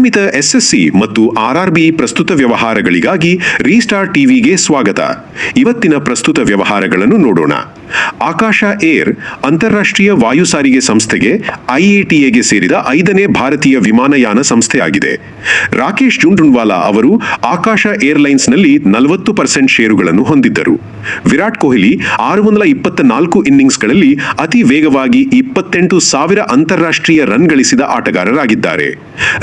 ನಿಯಮಿತ ಎಸ್ಎಸ್ಸಿ ಮತ್ತು ಆರ್ಆರ್ಬಿ ಪ್ರಸ್ತುತ ವ್ಯವಹಾರಗಳಿಗಾಗಿ ರೀಸ್ಟಾರ್ ಟಿವಿಗೆ ಸ್ವಾಗತ. ಇವತ್ತಿನ ಪ್ರಸ್ತುತ ವ್ಯವಹಾರಗಳನ್ನು ನೋಡೋಣ. ಆಕಾಶ ಏರ್ ಅಂತಾರಾಷ್ಟ್ರೀಯ ವಾಯು ಸಾರಿಗೆ ಸಂಸ್ಥೆಗೆ ಐಎಟಿಎಗೆ ಸೇರಿದ 5ನೇ ಭಾರತೀಯ ವಿಮಾನಯಾನ ಸಂಸ್ಥೆಯಾಗಿದೆ. ರಾಕೇಶ್ ಜುಂಜುನ್ವಾಲಾ ಅವರು ಆಕಾಶ ಏರ್ಲೈನ್ಸ್ನಲ್ಲಿ 40% ಷೇರುಗಳನ್ನು ಹೊಂದಿದ್ದರು. ವಿರಾಟ್ ಕೊಹ್ಲಿ 624 ಇನ್ನಿಂಗ್ಸ್ಗಳಲ್ಲಿ ಅತಿ ವೇಗವಾಗಿ 28,000 ಅಂತಾರಾಷ್ಟ್ರೀಯ ರನ್ ಗಳಿಸಿದ ಆಟಗಾರರಾಗಿದ್ದಾರೆ.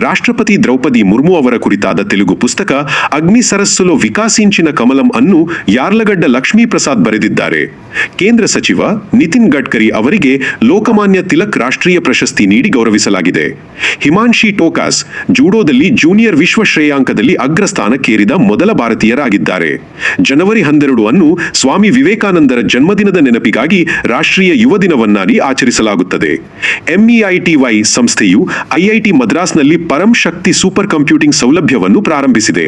ರಾಷ್ಟ್ರಪತಿ ದ್ರೌಪದಿ ಮುರ್ಮು ಅವರ ಕುರಿತಾದ ತೆಲುಗು ಪುಸ್ತಕ ಅಗ್ನಿ ಸರಸ್ಸುಲೋ ವಿಕಾಸಿಂಚಿನ ಕಮಲಂ ಅನ್ನು ಯಾರ್ಲಗಡ್ಡ ಲಕ್ಷ್ಮೀ ಪ್ರಸಾದ್ ಬರೆದಿದ್ದಾರೆ. ಕೇಂದ್ರ ಸಚಿವ ನಿತಿನ್ ಗಡ್ಕರಿ ಅವರಿಗೆ ಲೋಕಮಾನ್ಯ ತಿಲಕ್ ರಾಷ್ಟ್ರೀಯ ಪ್ರಶಸ್ತಿ ನೀಡಿ ಗೌರವಿಸಲಾಗಿದೆ. ಹಿಮಾನ್ಶಿ ಟೋಕಾಸ್ ಜೂಡೋದಲ್ಲಿ ಜೂನಿಯರ್ ವಿಶ್ವ ಶ್ರೇಯಾಂಕದಲ್ಲಿ ಅಗ್ರಸ್ಥಾನಕ್ಕೇರಿದ ಮೊದಲ ಭಾರತೀಯರಾಗಿದ್ದಾರೆ. ಜನವರಿ 12 ಅನ್ನು ಸ್ವಾಮಿ ವಿವೇಕಾನಂದರ ಜನ್ಮದಿನದ ನೆನಪಿಗಾಗಿ ರಾಷ್ಟ್ರೀಯ ಯುವ ದಿನವನ್ನಾಗಿ ಆಚರಿಸಲಾಗುತ್ತದೆ. ಎಂಇಐಟಿವೈ ಸಂಸ್ಥೆಯು ಐಐಟಿ ಮದ್ರಾಸ್ನಲ್ಲಿ ಪರಂ ಶಕ್ತಿ ಸೂಪರ್ ಕಂಪ್ಯೂಟಿಂಗ್ ಸೌಲಭ್ಯವನ್ನು ಪ್ರಾರಂಭಿಸಿದೆ.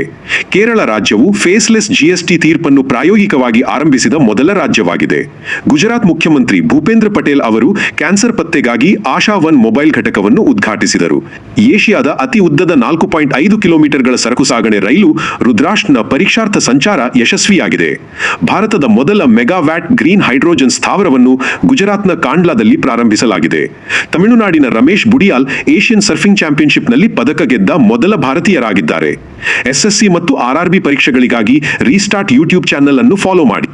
ಕೇರಳ ರಾಜ್ಯವು ಫೇಸ್ಲೆಸ್ ಜಿಎಸ್ಟಿ ತೀರ್ಪನ್ನು ಪ್ರಾಯೋಗಿಕವಾಗಿ ಆರಂಭಿಸಿದ ಮೊದಲ ರಾಜ್ಯವಾಗಿದೆ. ಗುಜರಾತ್ ಮುಖ್ಯಮಂತ್ರಿ ಭೂಪೇಂದ್ರ ಪಟೇಲ್ ಅವರು ಕ್ಯಾನ್ಸರ್ ಪತ್ತೆಗಾಗಿ ಆಶಾ ಒನ್ ಮೊಬೈಲ್ ಘಟಕವನ್ನು ಉದ್ಘಾಟಿಸಿದರು. ಏಷ್ಯಾದ ಅತಿ ಉದ್ದದ 4.5 ಕಿಲೋಮೀಟರ್ಗಳ ಸರಕು ಸಾಗಣೆ ರೈಲು ರುದ್ರಾಷ್ಟ್ನ ಪರೀಕ್ಷಾರ್ಥ ಸಂಚಾರ ಯಶಸ್ವಿಯಾಗಿದೆ. ಭಾರತದ ಮೊದಲ ಮೆಗಾವ್ಯಾಟ್ ಗ್ರೀನ್ ಹೈಡ್ರೋಜನ್ ಸ್ಥಾವರವನ್ನು ಗುಜರಾತ್ನ ಕಾಂಡ್ಲಾದಲ್ಲಿ ಪ್ರಾರಂಭಿಸಲಾಗಿದೆ. ತಮಿಳುನಾಡಿನ ರಮೇಶ್ ಬುಡಿಯಾಲ್ ಏಷ್ಯನ್ ಸರ್ಫಿಂಗ್ ಚಾಂಪಿಯನ್ಶಿಪ್ನಲ್ಲಿ ಪದಕ ಗೆದ್ದ ಮೊದಲ ಭಾರತೀಯರಾಗಿದ್ದಾರೆ. ಎಸ್ಎಸ್ಸಿ ಮತ್ತು ಆರ್ಆರ್ಬಿ ಪರೀಕ್ಷೆಗಳಿಗಾಗಿ ರೀಸ್ಟಾರ್ಟ್ ಯೂಟ್ಯೂಬ್ ಚಾನೆಲ್ ಅನ್ನು ಫಾಲೋ ಮಾಡಿ.